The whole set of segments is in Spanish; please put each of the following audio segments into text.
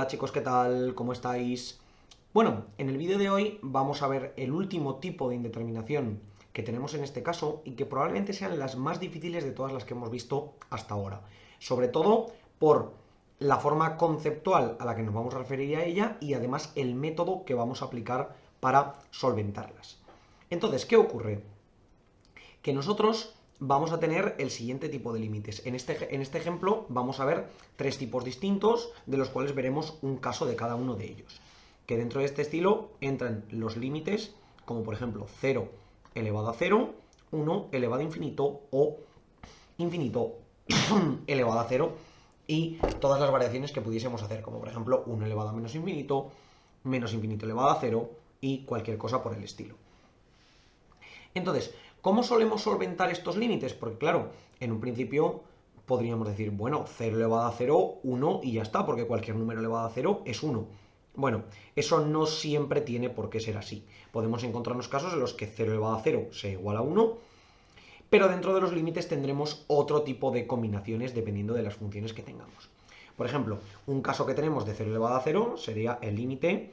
chicos, ¿qué tal? ¿Cómo estáis? Bueno, en el vídeo de hoy vamos a ver el último tipo de indeterminación que tenemos en este caso y que probablemente sean las más difíciles de todas las que hemos visto hasta ahora. Sobre todo por la forma conceptual a la que nos vamos a referir a ella y además el método que vamos a aplicar para solventarlas. Entonces, ¿qué ocurre? Que nosotros vamos a tener el siguiente tipo de límites. En este ejemplo vamos a ver tres tipos distintos, de los cuales veremos un caso de cada uno de ellos. Que dentro de este estilo entran los límites, como por ejemplo 0 elevado a 0, 1 elevado a infinito o infinito elevado a 0 y todas las variaciones que pudiésemos hacer, como por ejemplo 1 elevado a menos infinito elevado a 0 y cualquier cosa por el estilo. Entonces, ¿cómo solemos solventar estos límites? Porque claro, en un principio podríamos decir, bueno, 0 elevado a 0, 1 y ya está, porque cualquier número elevado a 0 es 1. Bueno, eso no siempre tiene por qué ser así. Podemos encontrarnos casos en los que 0 elevado a 0 sea igual a 1, pero dentro de los límites tendremos otro tipo de combinaciones dependiendo de las funciones que tengamos. Por ejemplo, un caso que tenemos de 0 elevado a 0 sería el límite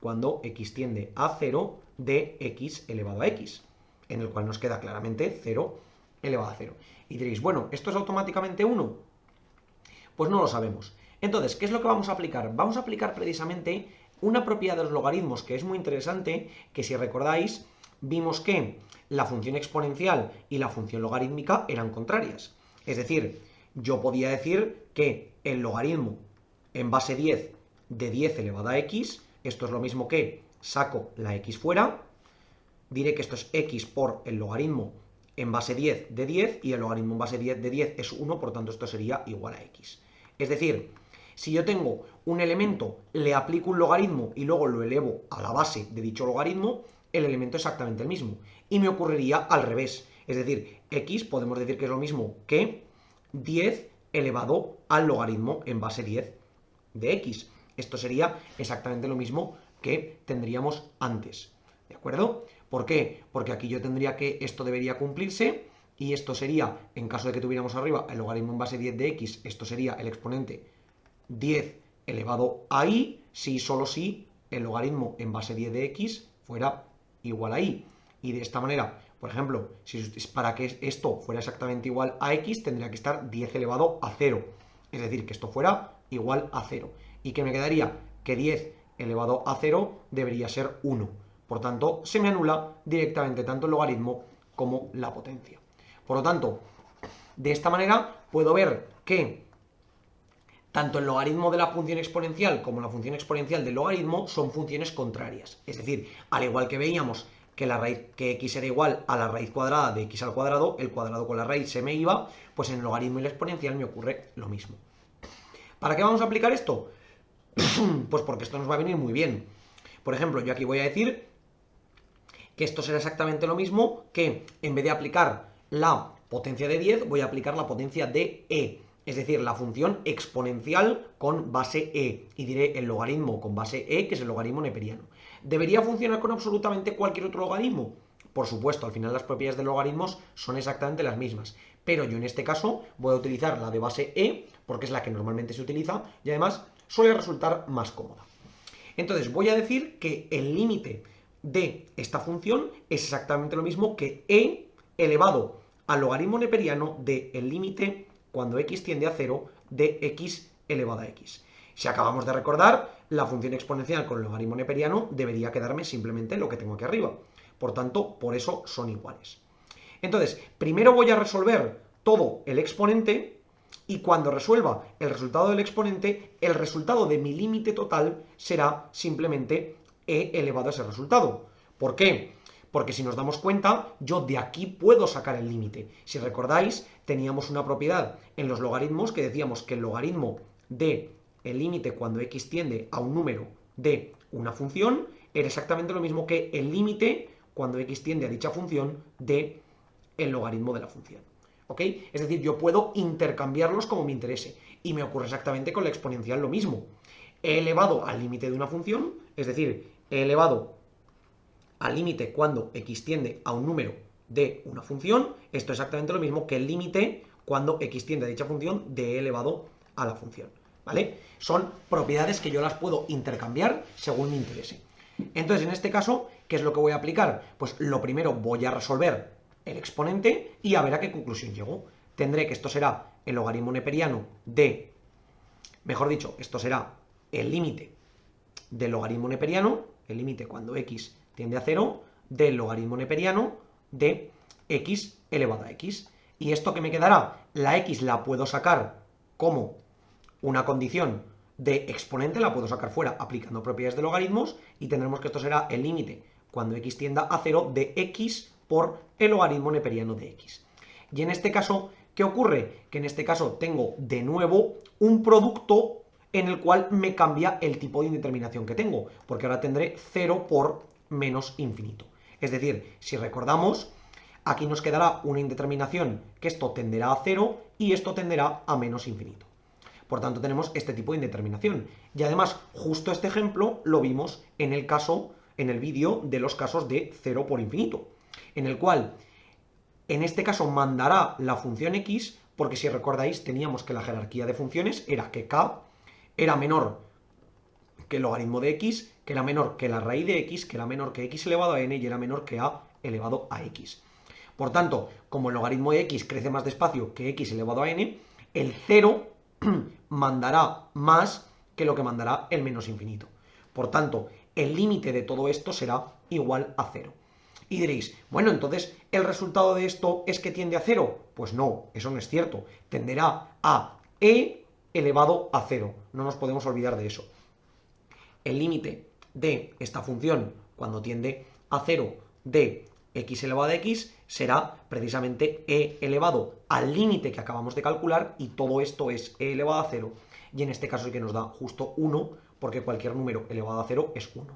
cuando x tiende a 0 de x elevado a x, en el cual nos queda claramente 0 elevado a 0. Y diréis, bueno, ¿esto es automáticamente 1? Pues no lo sabemos. Entonces, ¿qué es lo que vamos a aplicar? Vamos a aplicar precisamente una propiedad de los logaritmos que es muy interesante, que si recordáis, vimos que la función exponencial y la función logarítmica eran contrarias. Es decir, yo podía decir que el logaritmo en base 10 de 10 elevado a x, esto es lo mismo que saco la x fuera, diré que esto es x por el logaritmo en base 10 de 10 y el logaritmo en base 10 de 10 es 1, por tanto esto sería igual a x. Es decir, si yo tengo un elemento, le aplico un logaritmo y luego lo elevo a la base de dicho logaritmo, el elemento es exactamente el mismo. Y me ocurriría al revés. Es decir, x podemos decir que es lo mismo que 10 elevado al logaritmo en base 10 de x. Esto sería exactamente lo mismo que tendríamos antes. ¿De acuerdo? ¿Por qué? Porque aquí yo tendría que esto debería cumplirse y esto sería, en caso de que tuviéramos arriba el logaritmo en base 10 de x, esto sería el exponente 10 elevado a y, si solo si el logaritmo en base 10 de x fuera igual a y. Y de esta manera, por ejemplo, para que esto fuera exactamente igual a x, tendría que estar 10 elevado a 0. Es decir, que esto fuera igual a 0. ¿Y qué me quedaría? Que 10 elevado a 0 debería ser 1. Por tanto, se me anula directamente tanto el logaritmo como la potencia. Por lo tanto, de esta manera puedo ver que tanto el logaritmo de la función exponencial como la función exponencial del logaritmo son funciones contrarias. Es decir, al igual que veíamos que x era igual a la raíz cuadrada de x al cuadrado, el cuadrado con la raíz se me iba, pues en el logaritmo y la exponencial me ocurre lo mismo. ¿Para qué vamos a aplicar esto? Pues porque esto nos va a venir muy bien. Por ejemplo, yo aquí voy a decir que esto será exactamente lo mismo que en vez de aplicar la potencia de 10, voy a aplicar la potencia de e. Es decir, la función exponencial con base e. Y diré el logaritmo con base e, que es el logaritmo neperiano. ¿Debería funcionar con absolutamente cualquier otro logaritmo? Por supuesto, al final las propiedades de logaritmos son exactamente las mismas. Pero yo en este caso voy a utilizar la de base e, porque es la que normalmente se utiliza, y además suele resultar más cómoda. Entonces voy a decir que el límite de esta función es exactamente lo mismo que e elevado al logaritmo neperiano del límite cuando x tiende a 0 de x elevado a x. Si acabamos de recordar, la función exponencial con el logaritmo neperiano debería quedarme simplemente lo que tengo aquí arriba. Por tanto, por eso son iguales. Entonces, primero voy a resolver todo el exponente y cuando resuelva el resultado del exponente, el resultado de mi límite total será simplemente e elevado a ese resultado. ¿Por qué? Porque si nos damos cuenta, yo de aquí puedo sacar el límite. Si recordáis, teníamos una propiedad en los logaritmos que decíamos que el logaritmo de el límite cuando x tiende a un número de una función era exactamente lo mismo que el límite cuando x tiende a dicha función de el logaritmo de la función. ¿Ok? Es decir, yo puedo intercambiarlos como me interese. Y me ocurre exactamente con la exponencial lo mismo. He elevado al límite de una función, es decir, he elevado al límite cuando x tiende a un número de una función. Esto es exactamente lo mismo que el límite cuando x tiende a dicha función de e elevado a la función. ¿vale? Son propiedades que yo las puedo intercambiar según me interese. Entonces, en este caso, ¿qué es lo que voy a aplicar? Pues lo primero voy a resolver el exponente y a ver a qué conclusión llego. Tendré que esto será el logaritmo neperiano de, mejor dicho, esto será el límite del logaritmo neperiano, el límite cuando x tiende a 0, del logaritmo neperiano de x elevado a x. ¿Y esto qué me quedará? La x la puedo sacar como una condición de exponente, la puedo sacar fuera aplicando propiedades de logaritmos y tendremos que esto será el límite cuando x tienda a 0 de x por el logaritmo neperiano de x. Y en este caso, ¿qué ocurre? Que en este caso tengo de nuevo un producto en el cual me cambia el tipo de indeterminación que tengo, porque ahora tendré 0 por menos infinito. Es decir, si recordamos, aquí nos quedará una indeterminación que esto tenderá a 0 y esto tenderá a menos infinito. Por tanto, tenemos este tipo de indeterminación. Y además, justo este ejemplo lo vimos en el caso, en el vídeo de los casos de 0 por infinito, en el cual, en este caso, mandará la función x, porque si recordáis, teníamos que la jerarquía de funciones era que k era menor que el logaritmo de x, que era menor que la raíz de x, que era menor que x elevado a n y era menor que a elevado a x. Por tanto, como el logaritmo de x crece más despacio que x elevado a n, el 0 mandará más que lo que mandará el menos infinito. Por tanto, el límite de todo esto será igual a 0. Y diréis, bueno, entonces, ¿el resultado de esto es que tiende a 0? Pues no, eso no es cierto. Tenderá a e elevado a 0. No nos podemos olvidar de eso. El límite de esta función, cuando tiende a 0 de x elevado a x, será precisamente e elevado al límite que acabamos de calcular, y todo esto es e elevado a 0, y en este caso es que nos da justo 1, porque cualquier número elevado a 0 es 1.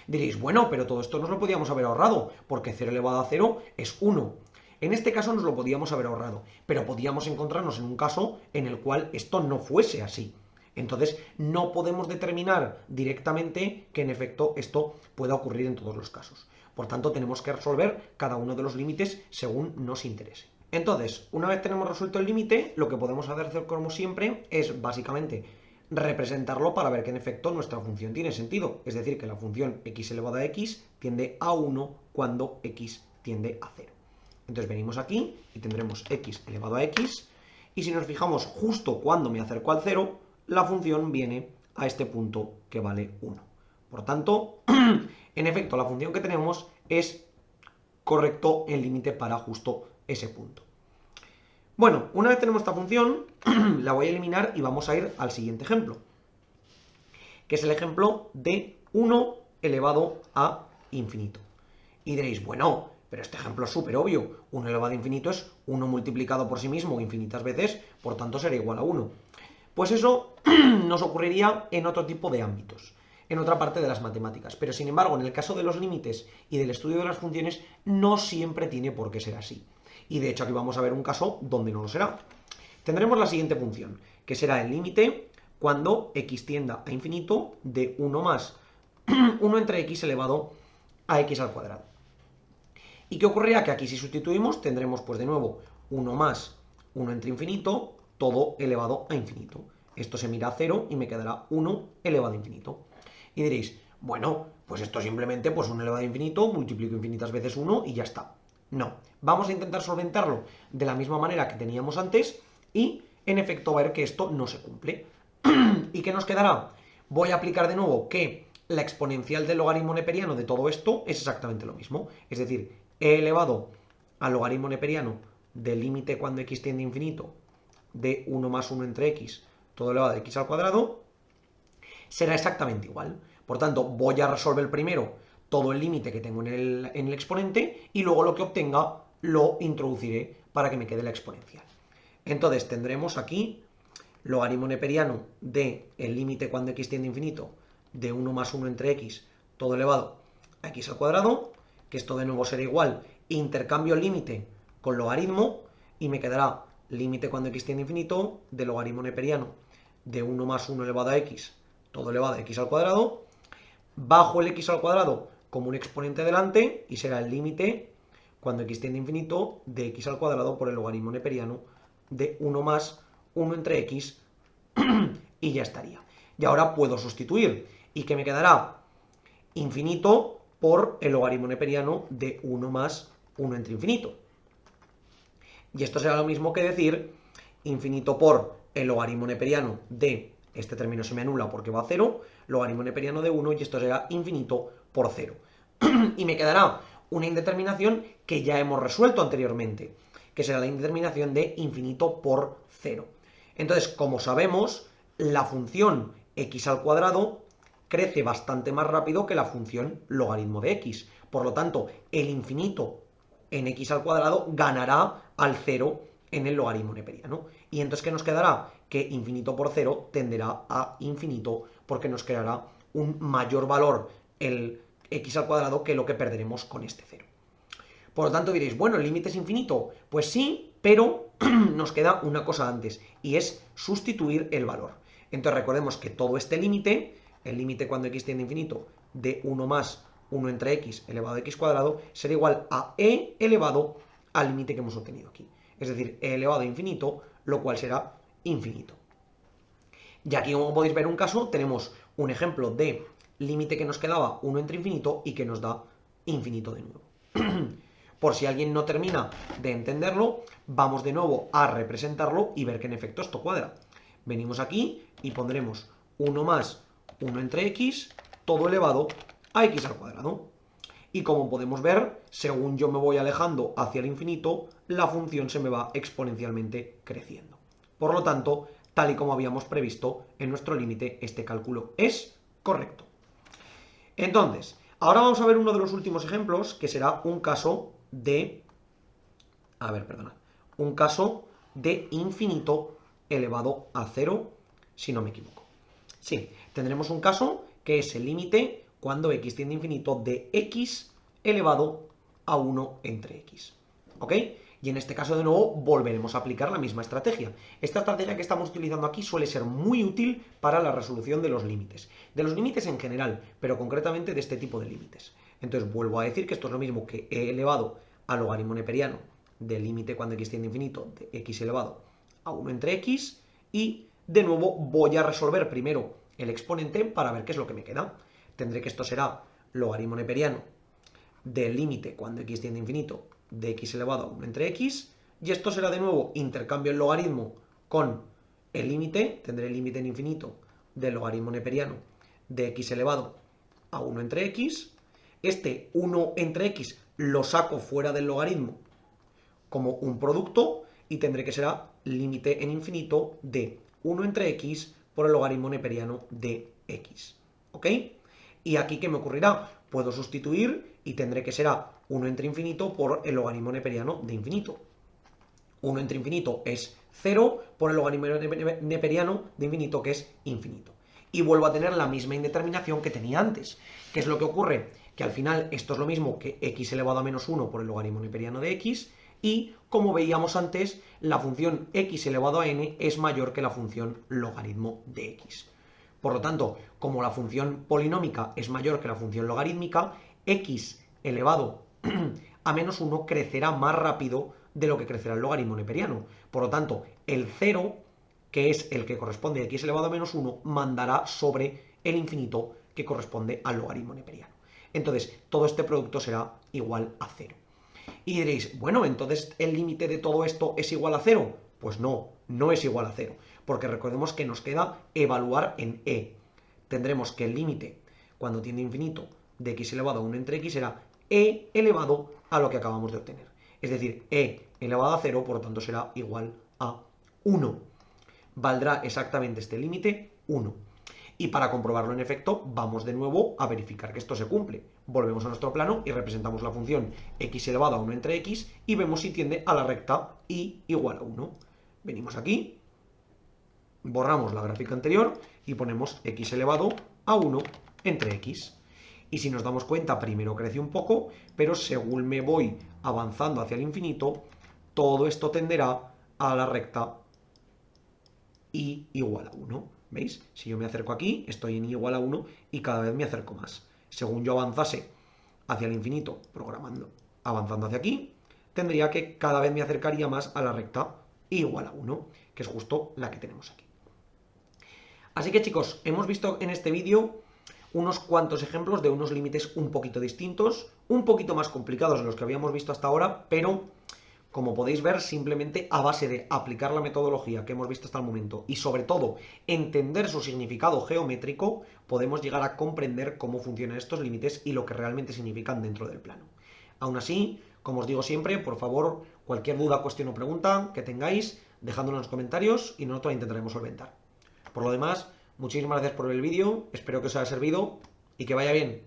Diréis, bueno, pero todo esto nos lo podíamos haber ahorrado, porque 0 elevado a 0 es 1. En este caso nos lo podíamos haber ahorrado, pero podíamos encontrarnos en un caso en el cual esto no fuese así. Entonces, no podemos determinar directamente que en efecto esto pueda ocurrir en todos los casos. Por tanto, tenemos que resolver cada uno de los límites según nos interese. Entonces, una vez tenemos resuelto el límite, lo que podemos hacer como siempre es básicamente representarlo para ver que en efecto nuestra función tiene sentido. Es decir, que la función x elevado a x tiende a 1 cuando x tiende a 0. Entonces venimos aquí y tendremos x elevado a x, y si nos fijamos justo cuando me acerco al 0, la función viene a este punto que vale 1. Por tanto, en efecto, la función que tenemos es correcto el límite para justo ese punto. Bueno, una vez tenemos esta función, la voy a eliminar y vamos a ir al siguiente ejemplo, que es el ejemplo de 1 elevado a infinito. Y diréis, bueno, pero este ejemplo es súper obvio. 1 elevado a infinito es 1 multiplicado por sí mismo infinitas veces, por tanto será igual a 1. Pues eso nos ocurriría en otro tipo de ámbitos, en otra parte de las matemáticas. Pero sin embargo, en el caso de los límites y del estudio de las funciones, no siempre tiene por qué ser así. Y de hecho aquí vamos a ver un caso donde no lo será. Tendremos la siguiente función, que será el límite cuando x tienda a infinito de 1 más 1 entre x elevado a x al cuadrado. ¿Y qué ocurrirá? Que aquí si sustituimos tendremos pues de nuevo 1 más 1 entre infinito, todo elevado a infinito. Esto se mira a 0 y me quedará 1 elevado a infinito. Y diréis, bueno, pues esto simplemente pues 1 elevado a infinito, multiplico infinitas veces 1 y ya está. No, vamos a intentar solventarlo de la misma manera que teníamos antes y en efecto va a ver que esto no se cumple. ¿Y qué nos quedará? Voy a aplicar de nuevo que la exponencial del logaritmo neperiano de todo esto es exactamente lo mismo. Es decir, e elevado al logaritmo neperiano del límite cuando x tiende a infinito de 1 más 1 entre x, todo elevado a x al cuadrado, será exactamente igual. Por tanto, voy a resolver primero todo el límite que tengo en el exponente y luego lo que obtenga lo introduciré para que me quede la exponencial. Entonces tendremos aquí logaritmo neperiano del límite cuando x tiende a infinito de 1 más 1 entre x, todo elevado a x al cuadrado, que esto de nuevo será igual, intercambio el límite con logaritmo y me quedará límite cuando x tiende a infinito de logaritmo neperiano de 1 más 1 elevado a x, todo elevado a x al cuadrado, bajo el x al cuadrado como un exponente delante y será el límite cuando x tiende a infinito de x al cuadrado por el logaritmo neperiano de 1 más 1 entre x y ya estaría. Y ahora puedo sustituir. ¿Y qué me quedará? Infinito por el logaritmo neperiano de 1 más 1 entre infinito. Y esto será lo mismo que decir infinito por el logaritmo neperiano de, este término se me anula porque va a 0, logaritmo neperiano de 1, y esto será infinito por 0. Y me quedará una indeterminación que ya hemos resuelto anteriormente, que será la indeterminación de infinito por 0. Entonces, como sabemos, la función x al cuadrado crece bastante más rápido que la función logaritmo de x. Por lo tanto, el infinito en x al cuadrado ganará al 0 en el logaritmo neperiano. Y entonces, ¿qué nos quedará? Que infinito por 0 tenderá a infinito porque nos creará un mayor valor el x al cuadrado que lo que perderemos con este 0. Por lo tanto diréis, bueno, ¿el límite es infinito? Pues sí, pero nos queda una cosa antes, y es sustituir el valor. Entonces recordemos que todo este límite, el límite cuando x tiende a infinito, de 1 más 1 entre x elevado a x cuadrado, será igual a e elevado al límite que hemos obtenido aquí. Es decir, e elevado a infinito, lo cual será infinito. Y aquí, como podéis ver un caso, tenemos un ejemplo de límite que nos quedaba 1 entre infinito y que nos da infinito de nuevo. Por si alguien no termina de entenderlo, vamos de nuevo a representarlo y ver que en efecto esto cuadra. Venimos aquí y pondremos 1 más 1 entre x, todo elevado a x al cuadrado. Y como podemos ver, según yo me voy alejando hacia el infinito, la función se me va exponencialmente creciendo. Por lo tanto, tal y como habíamos previsto en nuestro límite, este cálculo es correcto. Entonces, ahora vamos a ver uno de los últimos ejemplos, que será un caso de... un caso de infinito elevado a 0, si no me equivoco. Sí, tendremos un caso que es el límite cuando x tiende a infinito de x elevado a 1 entre x. ¿Ok? Y en este caso, de nuevo, volveremos a aplicar la misma estrategia. Esta estrategia que estamos utilizando aquí suele ser muy útil para la resolución de los límites. De los límites en general, pero concretamente de este tipo de límites. Entonces, vuelvo a decir que esto es lo mismo que e elevado al logaritmo neperiano del límite cuando x tiende a infinito de x elevado a 1 entre x. Y, de nuevo, voy a resolver primero el exponente para ver qué es lo que me queda. Tendré que esto será logaritmo neperiano del límite cuando x tiende a infinito de x elevado a 1 entre x, y esto será de nuevo intercambio el logaritmo con el límite, tendré el límite en infinito del logaritmo neperiano de x elevado a 1 entre x, este 1 entre x lo saco fuera del logaritmo como un producto, y tendré que será límite en infinito de 1 entre x por el logaritmo neperiano de x. ¿Ok? Y aquí, ¿qué me ocurrirá? Puedo sustituir y tendré que será 1 entre infinito por el logaritmo neperiano de infinito. 1 entre infinito es 0 por el logaritmo neperiano de infinito, que es infinito. Y vuelvo a tener la misma indeterminación que tenía antes. ¿Qué es lo que ocurre? Que al final esto es lo mismo que x elevado a menos 1 por el logaritmo neperiano de x, y como veíamos antes, la función x elevado a n es mayor que la función logaritmo de x. Por lo tanto, como la función polinómica es mayor que la función logarítmica, x elevado a menos 1 crecerá más rápido de lo que crecerá el logaritmo neperiano. Por lo tanto, el 0, que es el que corresponde a x elevado a menos 1, mandará sobre el infinito que corresponde al logaritmo neperiano. Entonces, todo este producto será igual a 0. Y diréis, bueno, entonces el límite de todo esto es igual a 0. Pues no, no es igual a 0, porque recordemos que nos queda evaluar en e. Tendremos que el límite, cuando tiende a infinito, de x elevado a 1 entre x será e elevado a lo que acabamos de obtener. Es decir, e elevado a 0, por lo tanto, será igual a 1. Valdrá exactamente este límite 1. Y para comprobarlo en efecto, vamos de nuevo a verificar que esto se cumple. Volvemos a nuestro plano y representamos la función x elevado a 1 entre x y vemos si tiende a la recta y igual a 1. Venimos aquí, borramos la gráfica anterior y ponemos x elevado a 1 entre x. Y si nos damos cuenta, primero crece un poco, pero según me voy avanzando hacia el infinito, todo esto tenderá a la recta y igual a 1. ¿Veis? Si yo me acerco aquí, estoy en i igual a 1 y cada vez me acerco más. Según yo avanzase hacia el infinito, avanzando hacia aquí, tendría que cada vez me acercaría más a la recta i igual a 1, que es justo la que tenemos aquí. Así que chicos, hemos visto en este vídeo unos cuantos ejemplos de unos límites un poquito distintos, un poquito más complicados de los que habíamos visto hasta ahora, pero como podéis ver, simplemente a base de aplicar la metodología que hemos visto hasta el momento y sobre todo entender su significado geométrico, podemos llegar a comprender cómo funcionan estos límites y lo que realmente significan dentro del plano. Aún así, como os digo siempre, por favor, cualquier duda, cuestión o pregunta que tengáis, dejadlo en los comentarios y nosotros la intentaremos solventar. Por lo demás, muchísimas gracias por ver el vídeo, espero que os haya servido y que vaya bien.